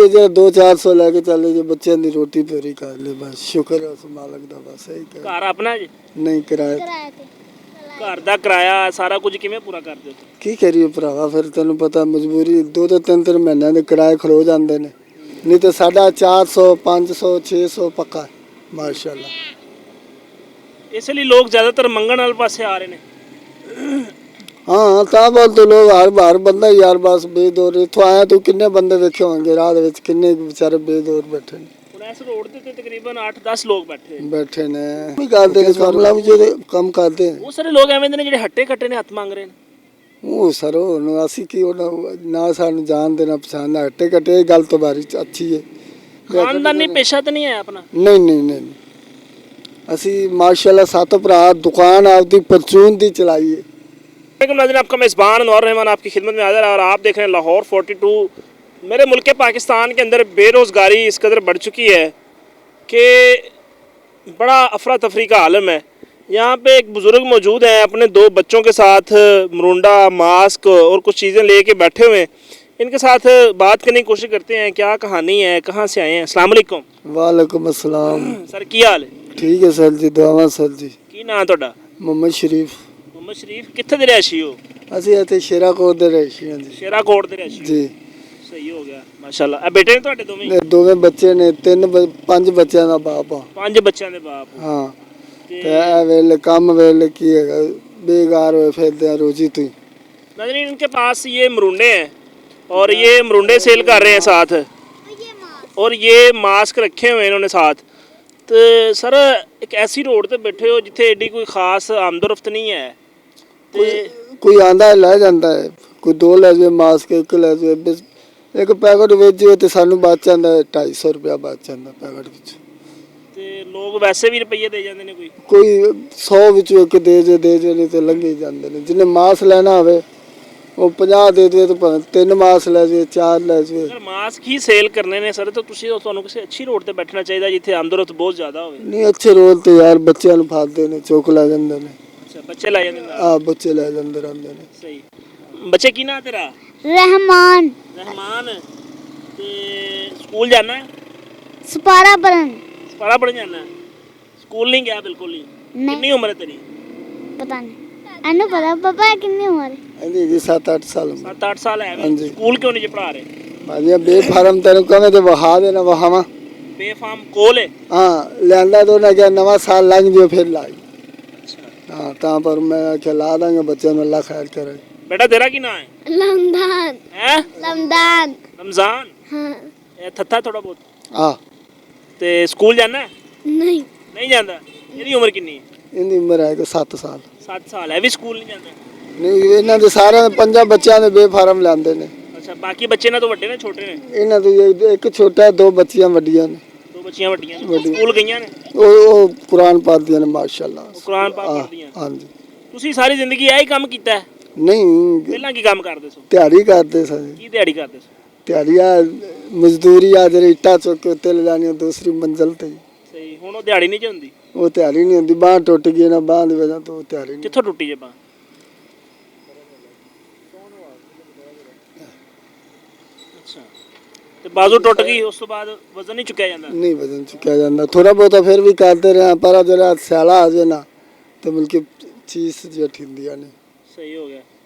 ਜੇ 2-400 ਲੈ ਕੇ ਚੱਲੇ ਜੇ ਬੱਚਿਆਂ ਦੀ ਰੋਟੀ ਪੂਰੀ ਕਰ ਲੈ ਬਸ ਸ਼ੁਕਰ ਹੈ ਉਸ ਮਾਲਕ ਦਾ ਬਸ ਇਹੀ ਕਰ ਘਰ ਆਪਣਾ ਜੀ? ਨਹੀਂ ਕਿਰਾਏ ਘਰ ਦਾ ਕਿਰਾਇਆ ਸਾਰਾ ਕੁਝ ਕਿਵੇਂ ਪੂਰਾ ਕਰਦੇ ਹੋ? ਕੀ ਕਰੀਏ ਭਰਾਵਾ ਫਿਰ ਤੈਨੂੰ ਪਤਾ ਮਜਬੂਰੀ 2-3 ਮਹੀਨਿਆਂ ਦੇ ਕਿਰਾਏ ਖਲੋ ਜਾਂਦੇ ਨੇ ਨਹੀਂ ਤੇ ਸਾਡਾ 400 500 600 ਪੱਕਾ ਮਾਸ਼ਾਅੱਲਾ। ਇਸ ਲਈ ਲੋਕ ਜ਼ਿਆਦਾਤਰ ਮੰਗਣ ਵਾਲੇ ਪਾਸੇ ਆ ਰਹੇ ਨੇ। हाँ ਤਾਂ बोल तो लोग हर बंदा यार बस बेदौर इतों आया तो किन्ने बंदे देखे होंगे रात में किन्ने बेचारे बेदौर बैठे ने ਹੁਣ ਇਸ ਰੋਡ ਤੇ ਤਕਰੀਬਨ 8-10 ਲੋਕ ਬੈਠੇ ने भी करते ने कमला भी जो कम करते हैं ਉਹ ਸਾਰੇ ਲੋਕ ਐਵੇਂ ਦੇ ਨੇ ਜਿਹੜੇ ਹੱਟੇ ਕੱਟੇ ਨੇ ਹੱਥ ਮੰਗ ਰਹੇ ਨੇ। ਉਹ ਸਰ ਉਹ ਅਸੀਂ ਕੀ ਉਹਨਾਂ ਨਾ ਸਾਨੂੰ ਜਾਣਦੇ ਨਾ ਪਛਾਣਦੇ ਹੱਟੇ ਕੱਟੇ ਇਹ ਗੱਲ ਤੋਂ ਬਾਰੀ ਅੱਛੀ ਹੈ। ਖਾਨਦਾਨੀ ਪੇਸ਼ਾ ਤਾਂ ਨਹੀਂ ਹੈ ਆਪਣਾ? ਨਹੀਂ ਅਸੀਂ माशाल्लाह 7 ਭਰਾ दुकान आपदी परचून दी चलाई है। नाज़रीन, आपका मेज़बान अनवर रहमान आपकी खिदमत में हाज़िर है और आप देख रहे हैं लाहौर 42। मेरे मुल्क पाकिस्तान के अंदर बेरोज़गारी इस कदर बढ़ चुकी है कि बड़ा अफरा तफरी का आलम है। यहाँ पे एक बुज़ुर्ग मौजूद हैं अपने 2 बच्चों के साथ, मरुंडा मास्क और कुछ चीज़ें लेके बैठे हुए हैं। इनके साथ बात करने की कोशिश करते हैं क्या कहानी है, कहाँ से आए हैं। अस्सलाम वालेकुम। वालेकुम अस्सलाम। सर की हाल है? ठीक है सर जी दुआवां सर जी। की नाम तुहाडा? मोहम्मद शरीफ। मोहम्मद शरीफ कित्थे दे रहायशी हो? ਅਸੀਂ ਇੱਥੇ ਸ਼ੇਰਾਕੋਟ ਦੇ ਰਹਿਸ਼ੀ ਹਾਂ ਜੀ। शेराकोट दे रहायशी ਜੀ सही हो गया माशाल्लाह। ਇਹ ਬੇਟੇ ਨੇ ਤੁਹਾਡੇ ਦੋਵੇਂ? ਇਹ ਦੋਵੇਂ ਬੱਚੇ ਨੇ 5 ਬੱਚਿਆਂ ਦਾ ਬਾਪ ਆ। 5 ਬੱਚਿਆਂ ਦੇ ਬਾਪ। ਹਾਂ ਤੇ ਇਹ ਵੇਲੇ ਕੰਮ ਵੇਲੇ ਕੀ ਹੈਗਾ ਬੇਕਾਰ ਹੋਏ ਫਿਰਦੇ ਆ ਰੋਜੀ ਤੋਂ ਹੀ। नाज़रीन, इनके पास ये मरुंडे हैं और ये मरुंडे सेल कर रहे हैं साथ और ये मास्क रखे हुए हैं इन्होंने साथ। तो सर एक ऐसी रोड पे बैठे हो जिथे एडी कोई खास आमदोरफ्त नहीं है ते ਕੋਈ ਆਂਦਾ ਲੈ ਜਾਂਦਾ ਹੈ ਕੋਈ 2 ਲੈ ਜਾਵੇ ਮਾਸਕ 1 ਲੈ ਜਾਵੇ ਇੱਕ ਪੈਕਟ ਵੇਚੇ ਤੇ ਸਾਨੂੰ ਬਚ ਜਾਂਦਾ 250 ਰੁਪਇਆ ਬਚ ਜਾਂਦਾ ਪੈਕਟ ਵਿੱਚ। ਤੇ ਲੋਕ ਵੈਸੇ ਵੀ ਰੁਪਈਏ ਦੇ ਜਾਂਦੇ ਨੇ ਕੋਈ 100 ਵਿੱਚੋਂ ਇੱਕ ਦੇ ਜੇ ਨਹੀਂ ਤੇ ਲੰਘੇ ਜਾਂਦੇ ਨੇ। ਜਿਹਨੇ ਮਾਸਕ ਲੈਣਾ ਹੋਵੇ ਉਹ 50 ਦੇ ਦੇ ਤੇ ਭਾਵੇਂ 3 ਮਾਸਕ ਲੈ ਜਾਵੇ 4 ਲੈ ਜਾਵੇ। ਅਗਰ ਮਾਸਕ ਹੀ ਸੇਲ ਕਰਨੇ ਨੇ ਸਰ ਤਾਂ ਤੁਹਾਨੂੰ ਕਿਸੇ ਅੱਛੀ ਰੋਡ ਤੇ ਬੈਠਣਾ ਚਾਹੀਦਾ ਜਿੱਥੇ ਆਮਦਰਫਤ ਬਹੁਤ ਜ਼ਿਆਦਾ ਹੋਵੇ। ਨਹੀਂ ਅੱਛੇ ਰੋਲ ਤੇ ਯਾਰ ਬੱਚਿਆਂ ਨੂੰ ਫਾਦੇ ਨੇ ਚੁੱਕ ਲੈ ਜਾਂਦੇ ਨੇ। ਅੱਛਾ ਬੱਚੇ ਲੈ ਜਾਂਦੇ ਨੇ? ਆ ਬੱਚੇ ਲੈ ਜਾਂਦੇ ਰਹਿੰਦੇ ਨੇ। ਸਹੀ। ਬੱਚੇ ਕੀ ਨਾਂ ਤੇਰਾ? रहमान। ਤੇ ਸਕੂਲ ਜਾਣਾ ਹੈ? सपारा पढ़न। ਸਪਾਰਾ ਪੜਨ ਜਾਣਾ ਹੈ? ਸਕੂਲ ਨਹੀਂ ਗਿਆ ਬਿਲਕੁਲ ਹੀ? ਕਿੰਨੀ ਉਮਰ ਹੈ ਤੇਰੀ? पता नहीं एनु पता पापा कितनी उम्र है? ਇਹਦੀ ਜੀ 7-8 ਸਾਲ 7-8 ਸਾਲ ਹੈ। ਹਾਂਜੀ। ਸਕੂਲ ਕਿਉਂ ਨਹੀਂ ਪੜਾ ਰਹੇ? ਭਾਜੀ ਬੇਫਾਰਮ ਤੈਨੂੰ ਕਹਵੇਂ ਤੇ ਵਹਾ ਦੇਣਾ ਵਹਾਵਾ। ਬੇਫਾਮ ਕੋਲ ਹੈ? ਹਾਂ ਲਿਆਂਦਾ ਤੋਂ ਨਾ ਕਿ ਨਵਾਂ ਸਾਲ ਲੰਘ ਜਿਓ ਫਿਰ ਲਾਈ। ਹਾਂ ਤਾਂ ਪਰ ਮੈਂ ਆਖਿਆ ਲਾ ਦਾਂਗੇ ਬੱਚਿਆਂ ਨੂੰ ਅੱਲਾ ਖੈਰ ਕਰੇ। बेटा तेरा की नाम है? लमदान। हैं? लमदान। रमजान। हाँ। ये थत्था थोड़ा बहुत। ਆ ते स्कूल जाना है? नहीं। नहीं जाता? ਇਹਦੀ ਉਮਰ ਕਿੰਨੀ ਹੈ? ਇਹਦੀ ਉਮਰ ਹੈ ਕਿ 7 ਸਾਲ। 7 ਸਾਲ ਹੈ ਵੀ ਸਕੂਲ ਨਹੀਂ ਜਾਂਦਾ? ਨਹੀਂ ਇਹਨਾਂ ਦੇ ਸਾਰਿਆਂ ਦੇ 5 ਬੱਚਿਆਂ ਦੇ ਬੇਫਾਰਮ ਲੈਂਦੇ ਨੇ। ਅੱਛਾ ਬਾਕੀ ਬੱਚੇ ਨਾ ਤੋਂ ਵੱਡੇ ਨੇ ਛੋਟੇ ਨੇ? ਇਹਨਾਂ ਦੇ ਇੱਕ ਛੋਟਾ 2 ਬੱਚੀਆਂ ਵੱਡੀਆਂ ਨੇ। 2 ਬੱਚੀਆਂ ਵੱਡੀਆਂ ਨੇ ਸਕੂਲ ਗਈਆਂ ਨੇ? ਉਹ ਕੁਰਾਨ ਪੜ੍ਹਦੀਆਂ ਨੇ ਮਾਸ਼ਾਅੱਲਾ। ਉਹ ਕੁਰਾਨ ਪਾਕ ਪੜ੍ਹਦੀਆਂ? ਹਾਂਜੀ। ਤੁਸੀਂ ਸਾਰੀ ਜ਼ਿੰਦਗੀ ਇਹੀ ਕੰਮ ਕੀਤਾ ਹੈ? ਨਹੀਂ ਪਹਿਲਾਂ ਕੀ ਕੰਮ ਕਰਦੇ ਸੋ? ਤਿਆਰੀ ਕਰਦੇ ਸਾਂ। ਕੀ ਦਿਹਾੜੀ ਕਰਦੇ ਸੋ? ਤਿਆਰੀਆਂ ਮਜ਼ਦੂਰੀ ਆ ਜਿਹੜੀ ਇੱਟਾਂ ਚੁੱਕ ਕੇ ਉੱਤੇ ਲਿਜਾਣੀਆਂ ਦੂਸਰੀ ਮੰਜ਼ਲ ਤੇ। ਸਹੀ। ਹੁਣ ਉਹ ਦਿਹਾੜੀ ਨਹੀਂ ਜਾਂਦੀ? ਉਹ ਤਿਆਰੀ ਨਹੀਂ ਹੁੰਦੀ ਬਾਂਹ ਟੁੱਟ ਗਈ ਨਾ ਬਾਂਹ ਦੀ ਵਜ੍ਹਾ ਤੋਂ ਤਿਆਰੀ ਨਹੀਂ। ਕਿੱਥੋਂ ਟੁੱਟੀ ਜੇ ਬਾਂਹ? ਅੱਛਾ ਤੇ ਬਾਜ਼ੂ ਟੁੱਟ ਗਈ ਉਸ ਤੋਂ ਬਾਅਦ ਵਜ਼ਨ ਨਹੀਂ ਚੁੱਕਿਆ ਜਾਂਦਾ? ਨਹੀਂ ਵਜ਼ਨ ਚੁੱਕਿਆ ਜਾਂਦਾ ਥੋੜਾ ਬਹੁਤਾ ਫਿਰ ਵੀ ਕਰਦੇ ਰਹੇ ਪਰ ਜਿਹੜਾ ਸਿਆਲਾ ਆ ਜਾਏ ਨਾ ਤੇ ਬਲਕਿ ਚੀਜ਼ ਜਿਹੀ ਹੁੰਦੀਆਂ ਨੇ। ਸਹੀ ਹੋ ਗਿਆ।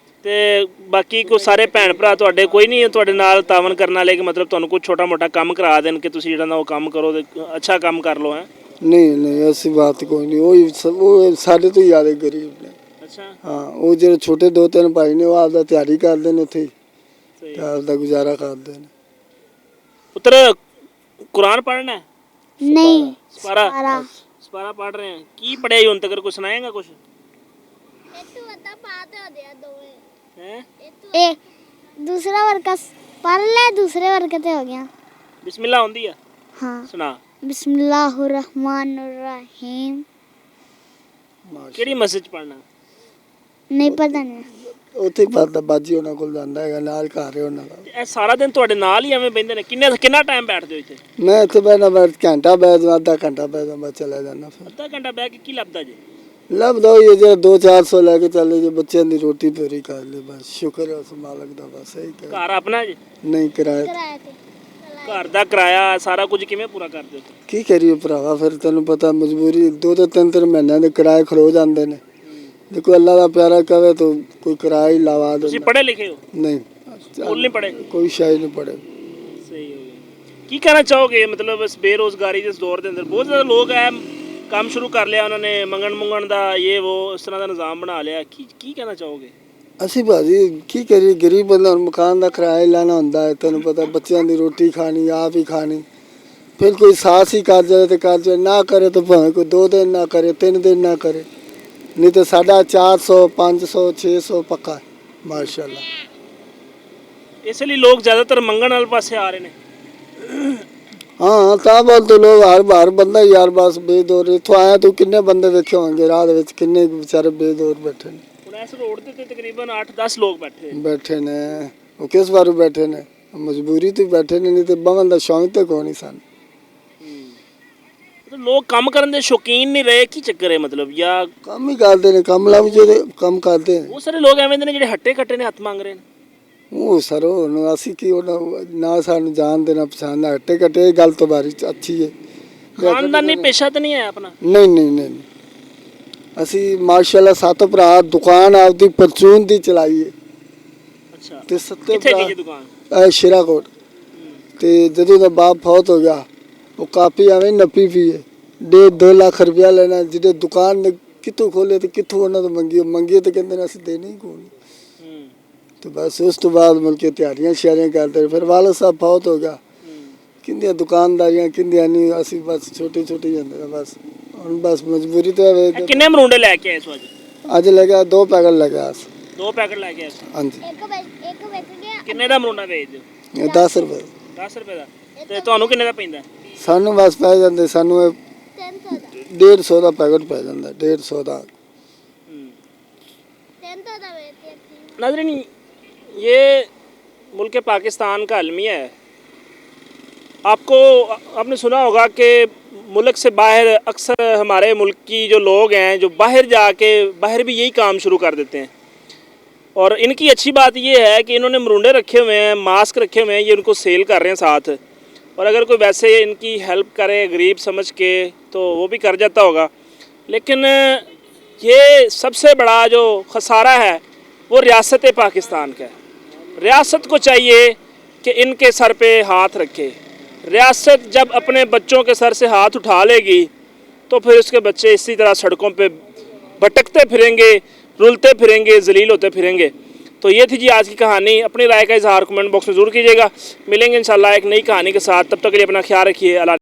ਤੇ ਬਾਕੀ ਕੋ ਸਾਰੇ ਭੈਣ ਭਰਾ ਤੁਹਾਡੇ ਕੋਈ ਨਹੀਂ ਤੁਹਾਡੇ ਨਾਲ ਤਾਵਨ ਕਰਨ ਵਾਲੇ ਕਿ ਮਤਲਬ ਤੁਹਾਨੂੰ ਕੋਈ ਛੋਟਾ ਮੋਟਾ ਕੰਮ ਕਰਾ ਦੇਣ ਕਿ ਤੁਸੀਂ ਜਿਹੜਾ ਨਾ ਉਹ ਕੰਮ ਕਰੋ ਤੇ ਅੱਛਾ ਕੰਮ ਕਰ ਲਓ? ਹੈ ਨਹੀਂ ਐਸੀ ਬਾਤ ਕੋਈ ਨਹੀਂ। ਉਹ ਸਾਡੇ ਤੋਂ ਜ਼ਿਆਦਾ ਗਰੀਬ ਨੇ। ਅੱਛਾ। ਹਾਂ ਉਹ ਜਿਹੜੇ ਛੋਟੇ 2-3 ਭਾਈ ਨੇ ਉਹ ਆਪਦਾ ਤਿਆਰੀ ਕਰਦੇ ਨੇ ਉੱਥੇ ਸਹੀ। ਆਪਦਾ ਗੁਜ਼ਾਰਾ ਕਰਦੇ ਨੇ। ਪੁੱਤਰ ਕੁਰਾਨ ਪੜ੍ਹਨਾ ਹੈ? नहीं। ਸਪਾਰਾ ਸਪਾਰਾ ਪੜ੍ਹ ਰਹੇ हैं। ਕੀ ਪੜ੍ਹਿਆ ਜੀ ਹੁਣ ਤੱਕ? ਕੁਝ ਸੁਣਾਏਗਾ ਕੁਝ? हैं? एक दूसरा वर्ग पढ़ ले दूसरे वर्ग ते हो गया। बिस्मिल्लाह आउंदी है? हाँ। सुना। बिस्मिल्लाहिर्रहमानिर्रहीम। ਕਿਹੜੀ ਮਸਜਿਦ ਚ ਪੜ੍ਹਨਾ? नहीं पता नहीं। ਉੱਥੇ ਪੜਦਾ ਬਾਜੀ ਉਹਨਾਂ ਕੋਲ ਜਾਂਦਾ ਹੈਗਾ ਨਾਲ ਘਰ ਹੈ ਉਹਨਾਂ ਦਾ। ਇਹ ਸਾਰਾ ਦਿਨ ਤੁਹਾਡੇ ਨਾਲ ਹੀ ਐਵੇਂ ਬੈਠਦੇ ਨੇ? ਕਿੰਨਾ ਟਾਈਮ ਬੈਠਦੇ ਹੋ ਇੱਥੇ? ਮੈਂ ਇੱਥੇ ਬੈਠਾ ਘੰਟਾ ਬੈਠ ਜਾਂਦਾ ਅੱਧਾ ਘੰਟਾ ਬੈਠ ਜਾਂਦਾ ਚਲਾ ਜਾਂਦਾ। ਫਿਰ ਅੱਧਾ ਘੰਟਾ ਬਹਿ ਕੇ ਕੀ ਲੱਭਦਾ ਜੀ? ਲੱਭਦਾ ਇਹ ਜੇ 2-400 ਲੈ ਕੇ ਚੱਲੇ ਜੇ ਬੱਚਿਆਂ ਦੀ ਰੋਟੀ ਪੂਰੀ ਕਰ ਲੈ ਬਸ ਸ਼ੁਕਰ ਹੈ ਉਸ ਮਾਲਕ ਦਾ ਬਸ ਇਹੀ ਕਰ। ਘਰ ਆਪਣਾ ਜੀ? ਨਹੀਂ ਕਿਰਾਏ किराए ਘਰ ਦਾ ਕਿਰਾਇਆ ਸਾਰਾ ਕੁਝ ਕਿਵੇਂ ਪੂਰਾ ਕਰਦੇ ਹੋ? ਕੀ ਕਰੀਏ ਭਰਾਵਾ, ਫਿਰ ਤੈਨੂੰ ਪਤਾ ਮਜਬੂਰੀ, 2-3 ਮਹੀਨਿਆਂ ਦੇ ਕਿਰਾਏ ਖਲੋ ਜਾਂਦੇ ਨੇ। ਜੇ ਕੋਈ ਅੱਲਾ ਦਾ ਪਿਆਰਾ ਕਵੇ ਤਾਂ ਕੋਈ ਕਿਰਾਇਆ ਹੀ ਲਵਾ ਤੁਸੀਂ ਦਿੰਦਾ। ਪੜ੍ਹੇ ਲਿਖੇ ਹੋ? ਨਹੀਂ, ਸਕੂਲ ਨਹੀਂ ਪੜ੍ਹੇ? ਕੋਈ ਸ਼ਾਇਦ ਨਹੀਂ ਪੜੇ। ਸਹੀ ਹੋ ਗਿਆ। ਕੀ ਕਹਿਣਾ ਚਾਹੋਗੇ ਮਤਲਬ ਇਸ ਬੇਰੋਜ਼ਗਾਰੀ ਦੇ ਇਸ ਦੌਰ ਦੇ ਅੰਦਰ ਬਹੁਤ ਜ਼ਿਆਦਾ ਲੋਕ ਹੈ ਕੰਮ ਸ਼ੁਰੂ ਕਰ ਲਿਆ ਉਹਨਾਂ ਨੇ, ਮੰਗਣ ਦਾ ਇਹ ਉਹ ਇਸ ਤਰ੍ਹਾਂ ਦਾ ਨਿਜ਼ਾਮ ਬਣਾ ਲਿਆ, ਕੀ ਕਹਿਣਾ ਚਾਹੋਗੇ? ਅਸੀਂ ਭਾਜੀ ਕੀ ਕਰੀਏ, ਗਰੀਬ ਬੰਦਾ ਹੁਣ ਮਕਾਨ ਦਾ ਕਿਰਾਇਆ ਹੀ ਲੈਣਾ ਹੁੰਦਾ ਹੈ। ਤੈਨੂੰ ਪਤਾ ਬੱਚਿਆਂ ਦੀ ਰੋਟੀ ਖਾਣੀ ਆਪ ਹੀ ਖਾਣੀ, ਫਿਰ ਕੋਈ ਸਾਥ ਹੀ ਕਰ ਜਾਏ ਤੇ ਕਰ ਜਾਏ, ਨਾ ਕਰੇ ਤਾਂ ਭਾਵੇਂ ਕੋਈ 2 ਦਿਨ ਨਾ ਕਰੇ, 3 ਦਿਨ ਨਾ ਕਰੇ, ਨਹੀਂ ਤਾਂ ਸਾਡਾ 400 500 600 ਪੱਕਾ ਮਾਸ਼ਾਅੱਲਾ। ਇਸ ਲਈ ਲੋਕ ਜ਼ਿਆਦਾਤਰ ਮੰਗਣ ਵਾਲੇ ਪਾਸੇ ਆ ਰਹੇ ਨੇ। ਹਾਂ ਤਾਂ ਬੋਲ ਤਾਂ ਲੋਕ ਹਰ ਬਾਰ ਬੰਦਾ ਯਾਰ ਬਸ ਬੇਦੌਰ ਇੱਥੋਂ ਆਇਆ ਤੂੰ ਕਿੰਨੇ ਬੰਦੇ ਵੇਖੇ ਹੋਣਗੇ ਰਾਹ ਦੇ ਵਿੱਚ, ਕਿੰਨੇ ਵਿਚਾਰੇ ਬੇਦੌਰ ਬੈਠੇ ਨੇ। ਹੁਣ ਇਸ ਰੋਡ ਦੇ ਉੱਤੇ ਤਕਰੀਬਨ 8-10 ਲੋਕ ਬੈਠੇ ਨੇ। ਉਹ ਕਿਸ ਵਾਰ ਬੈਠੇ ਨੇ, ਮਜਬੂਰੀ ਤੋਂ ਬੈਠੇ ਨੇ, ਨਹੀਂ ਤੇ ਬਵਨ ਦਾ ਸ਼ੌਂਕ ਤੇ ਕੋਈ ਨਹੀਂ ਸਨ। ਲੋਕ ਕੰਮ ਕਰਨ ਦੇ ਸ਼ੌਕੀਨ ਨਹੀਂ ਰਹੇ, ਕੀ ਚੱਕਰ ਹੈ ਮਤਲਬ? ਜਾਂ ਕੰਮ ਹੀ ਕਰਦੇ ਨੇ, ਕੰਮ ਲਾ ਵੀ ਜਿਹੜੇ ਕੰਮ ਕਰਦੇ ਨੇ। ਉਹ ਸਾਰੇ ਲੋਕ ਐਵੇਂ ਦੇ ਨੇ ਜਿਹੜੇ ਹੱਟੇ ਕੱਟੇ ਨੇ, ਹੱਥ ਮੰਗ ਰਹੇ ਨੇ। ਉਹ ਸਰ ਹੁਣ ਅਸੀਂ ਕੀ ਨਾ ਸਾਨੂੰ ਜਾਣਦੇ ਨਾ ਪਛਾਣਦੇ, ਹੱਟੇ ਕੱਟੇ, ਇਹ ਗੱਲ ਤੋਂ ਬਾਰੀ ਅੱਛੀ ਹੈ। ਖਾਨਦਾਨੀ ਪੇਸ਼ਾ ਤਾਂ ਨਹੀਂ ਹੈ ਆਪਣਾ? ਨਹੀਂ, ਅਸੀਂ ਮਾਸ਼ਾਅੱਲਾ 7 ਭਰਾ, ਦੁਕਾਨ ਆਪਦੀ ਪਰਚੂਨ ਦੀ ਚਲਾਈ ਹੈ। ਅੱਛਾ, ਤੇ 7 ਕਿੱਥੇ ਭਰਾ ਗਈ ਦੁਕਾਨ? ਸ਼ਿਰਾਕੋਟ। ਤੇ ਜਦੋਂ ਦਾ ਬਾਪ ਫੌਤ ਹੋ ਗਿਆ, ਉਹ ਕਾਪੀ ਐਵੇਂ ਨੱਪੀ ਪਈ ਹੈ। 1.5-2 ਲੱਖ ਰੁਪਇਆ ਲੈਣਾ, ਜਿਹੜੇ ਦੁਕਾਨ ਨੇ ਕਿੱਥੋਂ ਖੋਲੇ ਤੇ ਕਿੱਥੋਂ ਉਹਨਾਂ ਤੋਂ ਮੰਗੀ ਤੇ ਕਹਿੰਦੇ ਨੇ ਅਸੀਂ ਦੇਣੇ ਹੀ ਕੋਈ। ਤੇ ਬਸ ਉਸ ਤੋਂ ਬਾਅਦ ਮਿਲ ਕੇ ਤਿਆਰੀਆਂ ਸ਼ਿਆਰੀਆਂ ਕਰਦੇ, ਫਿਰ ਵਾਲਦ ਸਾਹਿਬ ਫੌਤ ਹੋ ਗਿਆ। ਕਿੰਦੀਆਂ ਦੁਕਾਨਦਾਰੀਆਂ ਕਿੰਦੀਆਂ ਨਹੀਂ, ਅਸੀਂ ਬਸ ਛੋਟੇ ਜਾਂਦੇ ਨੇ ਬਸ। ਹੁਣ ਬਸ ਮਜਬੂਰੀ ਤੇ ਹੈ। ਕਿੰਨੇ ਮਰੂੰਡੇ ਲੈ ਕੇ ਆਏ ਸੋ ਅੱਜ ਲੈ ਗਿਆ 2 ਪੈਕਟ ਲੈ ਗਿਆ। 2 ਪੈਕਟ ਲੈ ਕੇ ਆਏ ਸੀ। ਹਾਂਜੀ। ਇੱਕ ਵਿਕ ਗਿਆ। ਕਿੰਨੇ ਦਾ ਮਰੂੰਡਾ ਵੇਚਦੇ ਹੋ? 10 ਰੁਪਏ। 10 ਰੁਪਏ ਦਾ। ਤੇ ਤੁਹਾਨੂੰ ਕਿੰਨੇ ਦਾ ਪੈਂਦਾ? ਸਾਨੂੰ ਬਸ ਪੈ ਜਾਂਦੇ, ਸਾਨੂੰ 300 ਦਾ। 150 ਦਾ ਪੈਕਟ ਪੈ ਜਾਂਦਾ, 150 ਦਾ। 300 ਦਾ ਵੇਚਦੇ। नाज़रीन, ये मुल्क पाकिस्तान का अलमिया है। आपने सुना होगा कि मुल्क से बाहर अक्सर हमारे मुल्क की जो लोग हैं जो बाहर जाके बाहर भी यही काम शुरू कर देते हैं। और इनकी अच्छी बात ये है कि इन्होंने मरूंडे रखे हुए हैं, मास्क रखे हुए हैं, ये उनको सेल कर रहे हैं साथ। और अगर कोई वैसे इनकी हेल्प करे गरीब समझ के तो वो भी कर जाता होगा। लेकिन ये सबसे बड़ा जो खसारा है वो रियासत पाकिस्तान का है। रियासत को चाहिए कि इनके सर पे हाथ रखे। रियासत जब अपने बच्चों के सर से हाथ उठा लेगी तो फिर उसके बच्चे इसी तरह सड़कों पे भटकते फिरेंगे, रुलते फिरेंगे, जलील होते फिरेंगे। तो ये थी जी आज की कहानी। अपनी राय का इजहार कमेंट बॉक्स में ज़रूर कीजिएगा। मिलेंगे इंशाल्लाह एक नई कहानी के साथ। तब तक के लिए अपना ख्याल रखिए। अल्लाह।